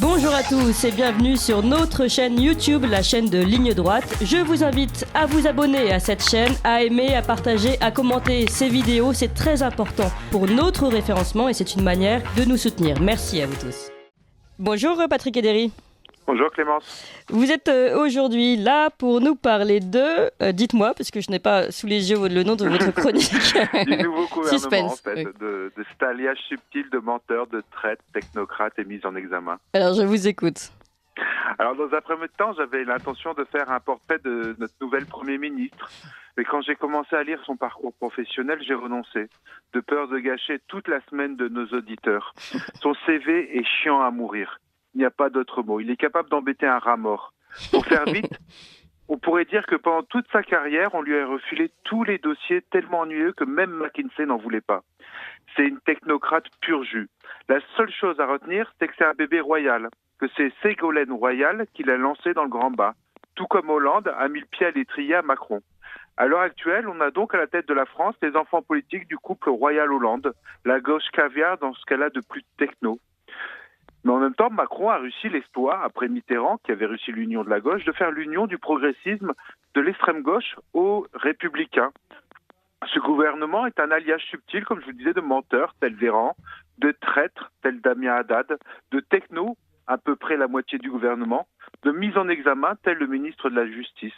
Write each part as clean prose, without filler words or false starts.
Bonjour à tous et bienvenue sur notre chaîne YouTube, la chaîne de Ligne Droite. Je vous invite à vous abonner à cette chaîne, à aimer, à partager, à commenter ces vidéos. C'est très important pour notre référencement et c'est une manière de nous soutenir. Merci à vous tous. Bonjour Patrick Edéry. Bonjour Clémence. Vous êtes aujourd'hui là pour nous parler de... dites-moi, parce que je n'ai pas sous les yeux le nom de votre chronique. Du nouveau gouvernement, Suspense, en fait, oui. de cet alliage subtil de menteurs, de traîtres, technocrates et mis en examen. Alors je vous écoute. Alors dans un premier temps, j'avais l'intention de faire un portrait de notre nouvel Premier ministre. Mais quand j'ai commencé à lire son parcours professionnel, j'ai renoncé, de peur de gâcher toute la semaine de nos auditeurs. Son CV est chiant à mourir. Il n'y a pas d'autre mot. Il est capable d'embêter un rat mort. Pour faire vite, on pourrait dire que pendant toute sa carrière, on lui a refilé tous les dossiers tellement ennuyeux que même McKinsey n'en voulait pas. C'est une technocrate pur jus. La seule chose à retenir, c'est que c'est un bébé royal, que c'est Ségolène Royal qui l'a lancé dans le grand bain. Tout comme Hollande a mis le pied à l'étrier à Macron. À l'heure actuelle, on a donc à la tête de la France les enfants politiques du couple Royal-Hollande, la gauche caviar dans ce qu'elle a de plus techno. Mais en même temps, Macron a réussi l'exploit, après Mitterrand, qui avait réussi l'union de la gauche, de faire l'union du progressisme de l'extrême gauche aux républicains. Ce gouvernement est un alliage subtil, comme je vous disais, de menteurs, tel Véran, de traîtres, tel Damien Haddad, de techno, à peu près la moitié du gouvernement, de mise en examen, tel le ministre de la Justice.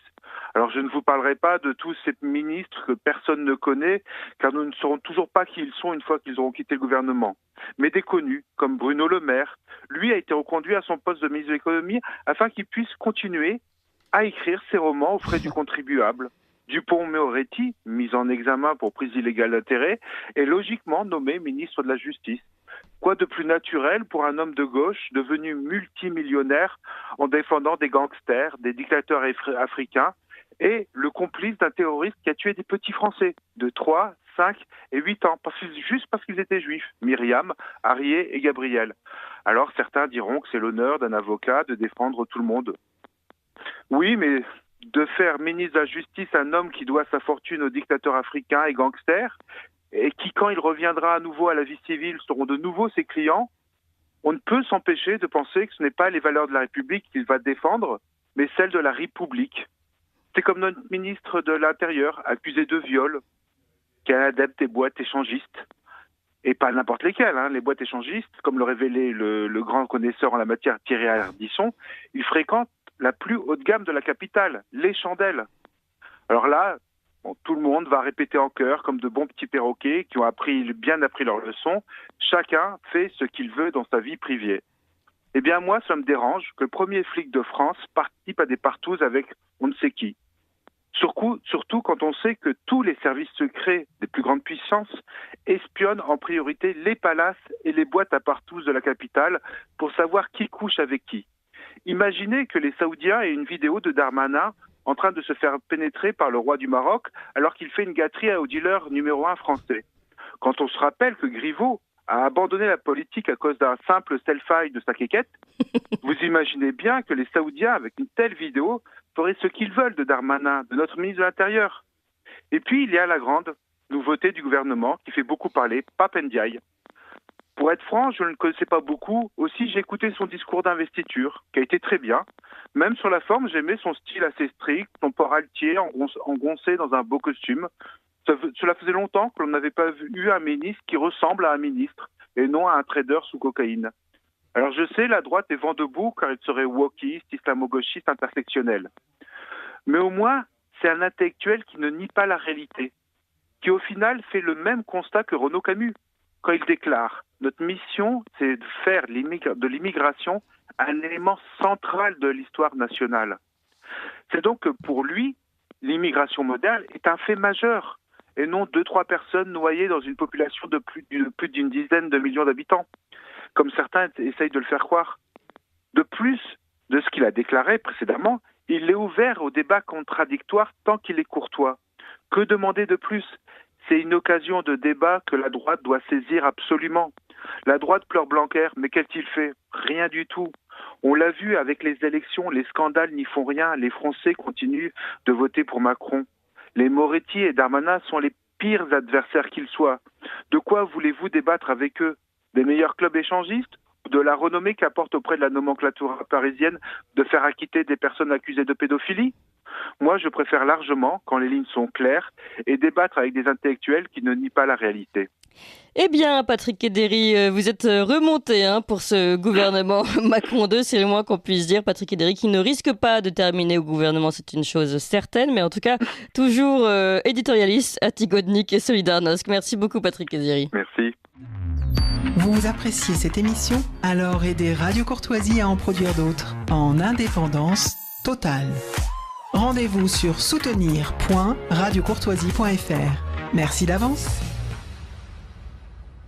Alors je ne vous parlerai pas de tous ces ministres que personne ne connaît, car nous ne saurons toujours pas qui ils sont une fois qu'ils auront quitté le gouvernement. Mais des connus, comme Bruno Le Maire, lui a été reconduit à son poste de ministre de l'économie afin qu'il puisse continuer à écrire ses romans aux frais du contribuable. Dupond-Moretti, mis en examen pour prise illégale d'intérêt, est logiquement nommé ministre de la Justice. Quoi de plus naturel pour un homme de gauche devenu multimillionnaire en défendant des gangsters, des dictateurs africains et le complice d'un terroriste qui a tué des petits Français de 3, 5 et 8 ans, juste parce qu'ils étaient juifs, Myriam, Arié et Gabriel. Alors certains diront que c'est l'honneur d'un avocat de défendre tout le monde. Oui, mais de faire ministre de la Justice un homme qui doit sa fortune aux dictateurs africains et gangsters, et qui, quand il reviendra à nouveau à la vie civile, seront de nouveau ses clients, on ne peut s'empêcher de penser que ce n'est pas les valeurs de la République qu'il va défendre, mais celles de la République. C'est comme notre ministre de l'Intérieur, accusé de viol, qui est un adepte des boîtes échangistes. Et pas n'importe lesquelles, les boîtes échangistes, comme le révélait le grand connaisseur en la matière Thierry Ardisson, il fréquente la plus haute gamme de la capitale, les chandelles. Alors là, tout le monde va répéter en chœur, comme de bons petits perroquets qui ont bien appris leur leçon. Chacun fait ce qu'il veut dans sa vie privée. Eh bien, moi, ça me dérange que le premier flic de France participe à des partouzes avec on ne sait qui. Surtout quand on sait que tous les services secrets des plus grandes puissances espionnent en priorité les palaces et les boîtes à partouzes de la capitale pour savoir qui couche avec qui. Imaginez que les Saoudiens aient une vidéo de Darmanin en train de se faire pénétrer par le roi du Maroc alors qu'il fait une gâterie au dealer numéro 1 français. Quand on se rappelle que Griveaux a abandonné la politique à cause d'un simple selfie de sa quéquette, vous imaginez bien que les Saoudiens, avec une telle vidéo, feraient ce qu'ils veulent de Darmanin, de notre ministre de l'Intérieur. Et puis, il y a la grande nouveauté du gouvernement qui fait beaucoup parler, Pape Ndiaye. Pour être franc, je ne le connaissais pas beaucoup. Aussi, j'ai écouté son discours d'investiture, qui a été très bien. Même sur la forme, j'aimais son style assez strict, son port altier, engoncé dans un beau costume. Cela faisait longtemps que l'on n'avait pas eu un ministre qui ressemble à un ministre, et non à un trader sous cocaïne. Alors je sais, la droite est vent debout, car il serait wokiste, islamo-gauchiste, intersectionnel. Mais au moins, c'est un intellectuel qui ne nie pas la réalité, qui au final fait le même constat que Renaud Camus, quand il déclare « Notre mission, c'est de faire de l'immigration un élément central de l'histoire nationale ». C'est donc que pour lui, l'immigration moderne est un fait majeur, et non 2-3 personnes noyées dans une population de plus d'une dizaine de millions d'habitants, comme certains essayent de le faire croire. De plus de ce qu'il a déclaré précédemment, il est ouvert au débat contradictoire tant qu'il est courtois. Que demander de plus ? C'est une occasion de débat que la droite doit saisir absolument. La droite pleure Blanquer, mais qu'a-t-il fait ? Rien du tout. On l'a vu avec les élections, les scandales n'y font rien. Les Français continuent de voter pour Macron. Les Moretti et Darmanin sont les pires adversaires qu'ils soient. De quoi voulez-vous débattre avec eux ? Des meilleurs clubs échangistes de la renommée qu'apporte auprès de la nomenclature parisienne de faire acquitter des personnes accusées de pédophilie. Moi, je préfère largement quand les lignes sont claires et débattre avec des intellectuels qui ne nient pas la réalité. Eh bien, Patrick Ederi, vous êtes remonté pour ce gouvernement Macron 2, c'est le moins qu'on puisse dire. Patrick Ederi qui ne risque pas de terminer au gouvernement, c'est une chose certaine, mais en tout cas, toujours éditorialiste, antigodnik et Solidarnosc. Merci beaucoup, Patrick Ederi. Merci. Vous appréciez cette émission? Alors aidez Radio Courtoisie à en produire d'autres, en indépendance totale. Rendez-vous sur soutenir.radiocourtoisie.fr. Merci d'avance.